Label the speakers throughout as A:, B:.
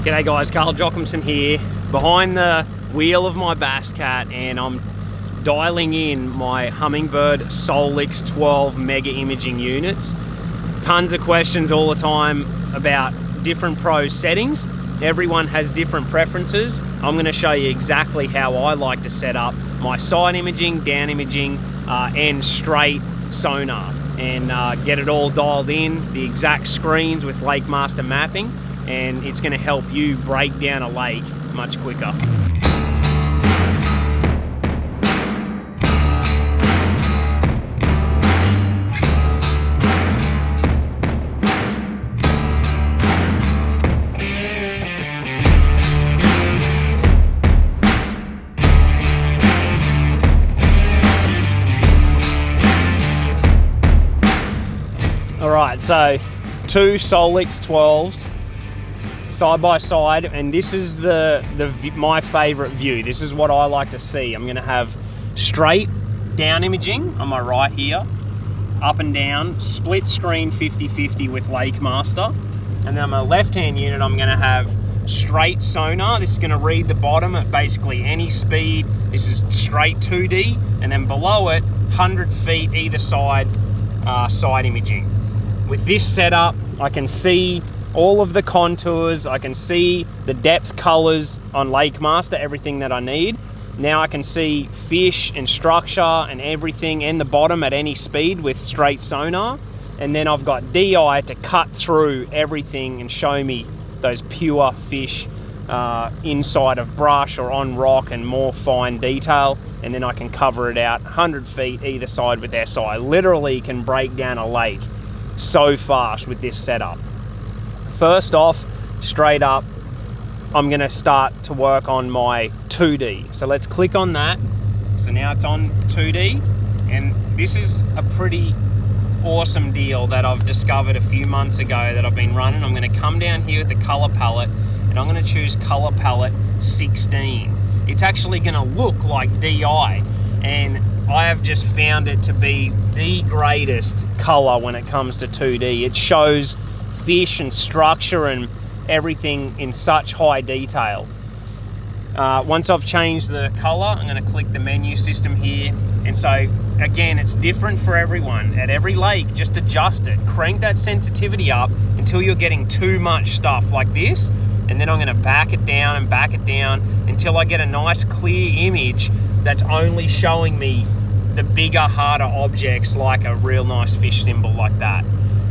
A: G'day guys, Carl Jockimson here, behind the wheel of my Bass Cat, and I'm dialing in my Humminbird Solix 12 mega imaging units. Tons of questions all the time about different pro settings. Everyone has different preferences. I'm going to show you exactly how I like to set up my side imaging, down imaging, and straight sonar, and get it all dialed in, the exact screens with Lakemaster mapping, and it's going to help you break down a lake much quicker. Alright, so two Solix 12s side by side, and this is my favorite view. This is what I like to see. I'm going to have straight down imaging on my right here, up and down, split screen 50-50 with Lakemaster, and then on my left hand unit I'm going to have straight sonar. This is going to read the bottom at basically any speed. This is straight 2D, and then below it 100 feet either side, side imaging. With this setup, I can see all of the contours, I can see the depth colors on Lakemaster, everything that I need. Now I can see fish and structure and everything in the bottom at any speed with straight sonar. And then I've got DI to cut through everything and show me those pure fish inside of brush or on rock and more fine detail. And then I can cover it out 100 feet either side with SI. Literally can break down a lake so fast with this setup. First off, straight up, I'm going to start to work on my 2D. So let's click on that. So now it's on 2D, and this is a pretty awesome deal that I've discovered a few months ago that I've been running. I'm going to come down here with the color palette, and I'm going to choose color palette 16. It's actually going to look like DI, and I have just found it to be the greatest color when it comes to 2D. It shows fish and structure and everything in such high detail. Once I've changed the color, I'm going to click the menu system here. And so again, it's different for everyone. At every lake, just adjust it. Crank that sensitivity up until you're getting too much stuff like this. And then I'm going to back it down and back it down until I get a nice clear image that's only showing me the bigger, harder objects, like a real nice fish symbol like that.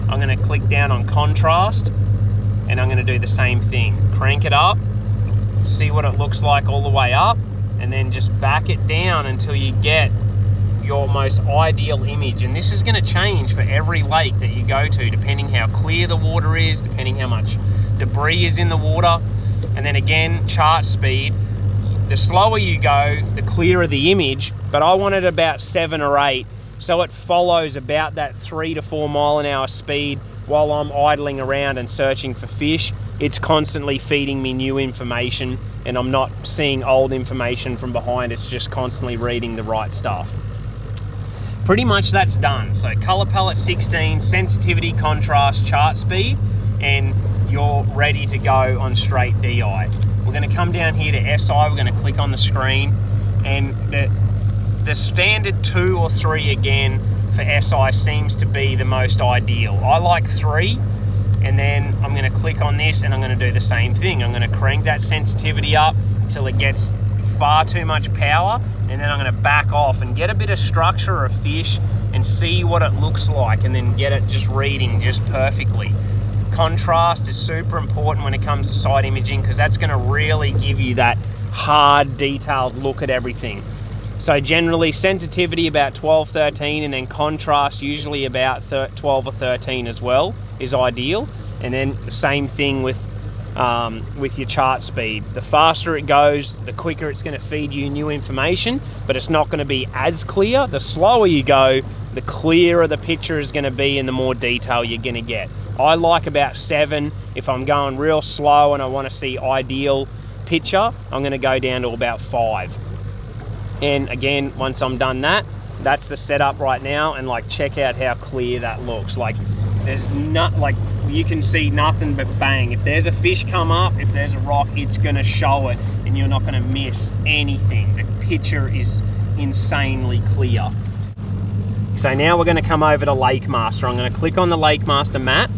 A: I'm going to click down on contrast, and I'm going to do the same thing. Crank it up, see what it looks like all the way up, and then just back it down until you get your most ideal image. And this is going to change for every lake that you go to, depending how clear the water is, depending how much debris is in the water. And then again, chart speed. The slower you go, the clearer the image, but I want it about 7 or 8, so it follows about that 3 to 4 mile an hour speed while I'm idling around and searching for fish. It's constantly feeding me new information, and I'm not seeing old information from behind. It's just constantly reading the right stuff. Pretty much that's done. So color palette 16, sensitivity, contrast, chart speed, and you're ready to go on straight DI. We're going to come down here to SI, we're going to click on the screen, and the standard 2 or 3 again for SI seems to be the most ideal. I like 3, and then I'm going to click on this and I'm going to do the same thing. I'm going to crank that sensitivity up until it gets far too much power, and then I'm going to back off and get a bit of structure of fish and see what it looks like, and then get it just reading just perfectly. Contrast is super important when it comes to side imaging, because that's going to really give you that hard, detailed look at everything. So generally sensitivity about 12, 13, and then contrast usually about 12 or 13 as well is ideal. And then the same thing with your chart speed. The faster it goes, the quicker it's going to feed you new information, but it's not going to be as clear. The slower you go, the clearer the picture is going to be and the more detail you're going to get. I like about 7. If I'm going real slow and I want to see ideal picture, I'm going to go down to about 5. And again, once I'm done that, that's the setup right now, and like check out how clear that looks. Like there's not, like, you can see nothing but bang. If there's a fish come up, if there's a rock, it's gonna show it, and you're not gonna miss anything. The picture is insanely clear. So now we're gonna come over to Lakemaster. I'm gonna click on the Lakemaster map.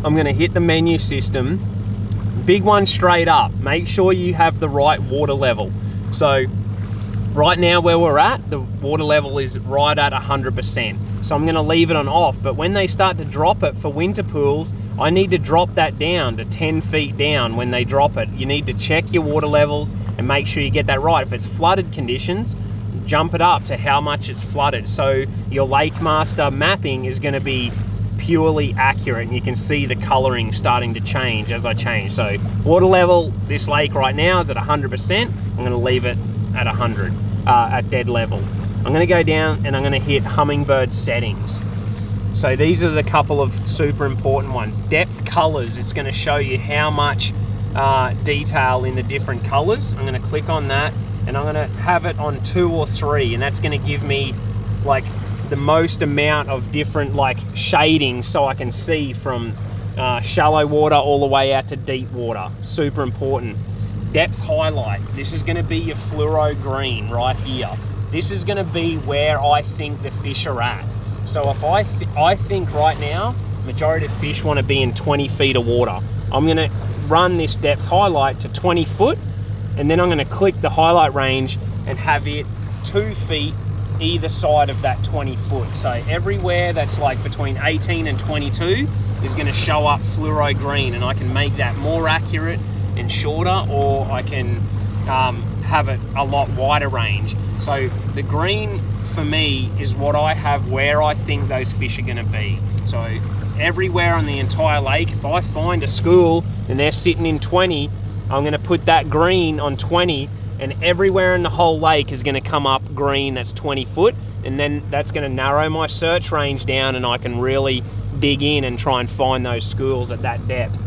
A: I'm gonna hit the menu system. Big one straight up. Make sure you have the right water level. So right now where we're at, the water level is right at 100%. So I'm gonna leave it on off, but when they start to drop it for winter pools, I need to drop that down to 10 feet down when they drop it. You need to check your water levels and make sure you get that right. If it's flooded conditions, jump it up to how much it's flooded. So your Lakemaster mapping is gonna be purely accurate, and you can see the coloring starting to change as I change. So water level, this lake right now is at 100%. I'm gonna leave it at 100, at dead level. I'm gonna go down and I'm gonna hit Humminbird settings. So these are the couple of super important ones. Depth colors, it's gonna show you how much detail in the different colors. I'm gonna click on that and I'm gonna have it on 2 or 3, and that's gonna give me like the most amount of different like shading, so I can see from shallow water all the way out to deep water. Super important. Depth highlight, this is going to be your fluoro green right here. This is going to be where I think the fish are at. So if I think right now majority of fish want to be in 20 feet of water, I'm going to run this depth highlight to 20 foot, and then I'm going to click the highlight range and have it 2 feet either side of that 20 foot. So everywhere that's like between 18 and 22 is going to show up fluoro green, and I can make that more accurate and shorter, or I can have it a lot wider range. So the green for me is what I have where I think those fish are going to be. So everywhere on the entire lake, if I find a school and they're sitting in 20, I'm going to put that green on 20, and everywhere in the whole lake is going to come up green that's 20 foot, and then that's going to narrow my search range down, and I can really dig in and try and find those schools at that depth.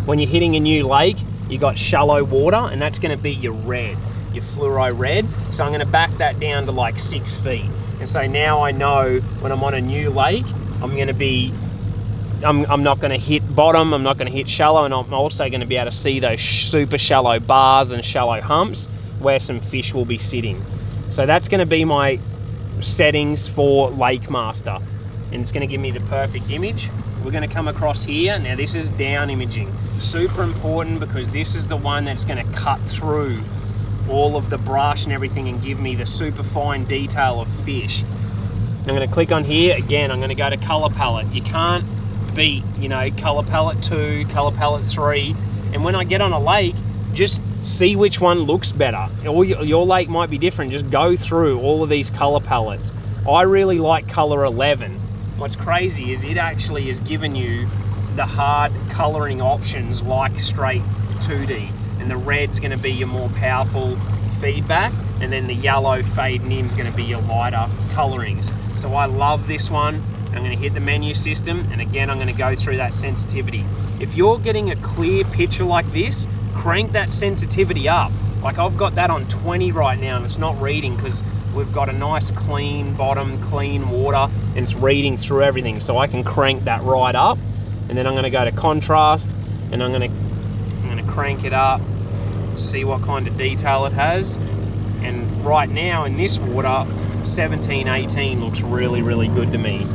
A: When you're hitting a new lake, you got shallow water, and that's going to be your red, your fluoro red. So I'm going to back that down to like 6 feet, and so now I know when I'm on a new lake, I'm going to be I'm not going to hit bottom, I'm not going to hit shallow, and I'm also going to be able to see those super shallow bars and shallow humps where some fish will be sitting. So that's going to be my settings for Lakemaster, and it's going to give me the perfect image. We're going to come across here. Now this is down imaging. Super important, because this is the one that's going to cut through all of the brush and everything and give me the super fine detail of fish. I'm going to click on here. Again, I'm going to go to color palette. You can't beat, you know, color palette 2, color palette 3, and when I get on a lake, just see which one looks better. Or your lake might be different. Just go through all of these color palettes. I really like color 11. What's crazy is it actually has given you the hard coloring options like straight 2D, and the red's going to be your more powerful feedback, and then the yellow fading in is going to be your lighter colorings. So I love this one. I'm going to hit the menu system, and again I'm going to go through that sensitivity. If you're getting a clear picture like this, crank that sensitivity up. Like I've got that on 20 right now, and it's not reading because we've got a nice clean bottom, clean water, and it's reading through everything. So I can crank that right up, and then I'm going to go to contrast, and I'm going to crank it up, see what kind of detail it has. And right now in this water, 17, 18 looks really, really good to me.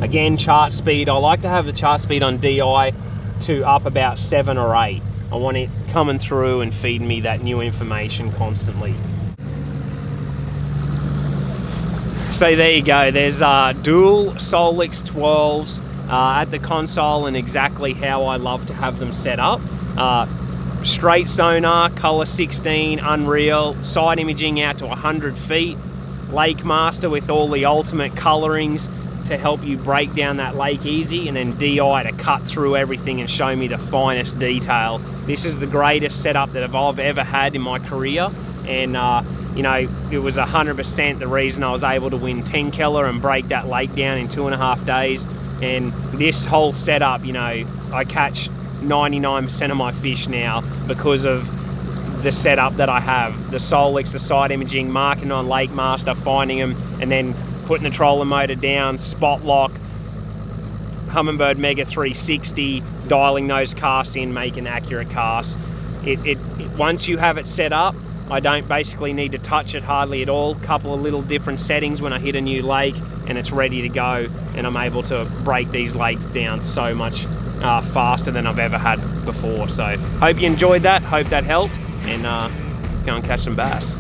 A: Again, chart speed, I like to have the chart speed on DI to up about 7 or 8. I want it coming through and feeding me that new information constantly. So there you go, there's dual Solix 12s at the console, and exactly how I love to have them set up. Straight sonar, color 16, unreal, side imaging out to 100 feet, Lakemaster with all the ultimate colorings to help you break down that lake easy, and then DI to cut through everything and show me the finest detail. This is the greatest setup that I've ever had in my career, and you know, it was 100% the reason I was able to win 10 Keller and break that lake down in 2.5 days. And this whole setup, you know, I catch 99% of my fish now because of the setup that I have. The Solix, the side imaging, marking on Lakemaster, finding them, and then putting the trolling motor down, spot lock, Humminbird Mega 360, dialing those casts in, making accurate casts. Once you have it set up, I don't basically need to touch it hardly at all. Couple of little different settings when I hit a new lake, and it's ready to go, and I'm able to break these lakes down so much faster than I've ever had before. So hope you enjoyed that, hope that helped, and let's go and catch some bass.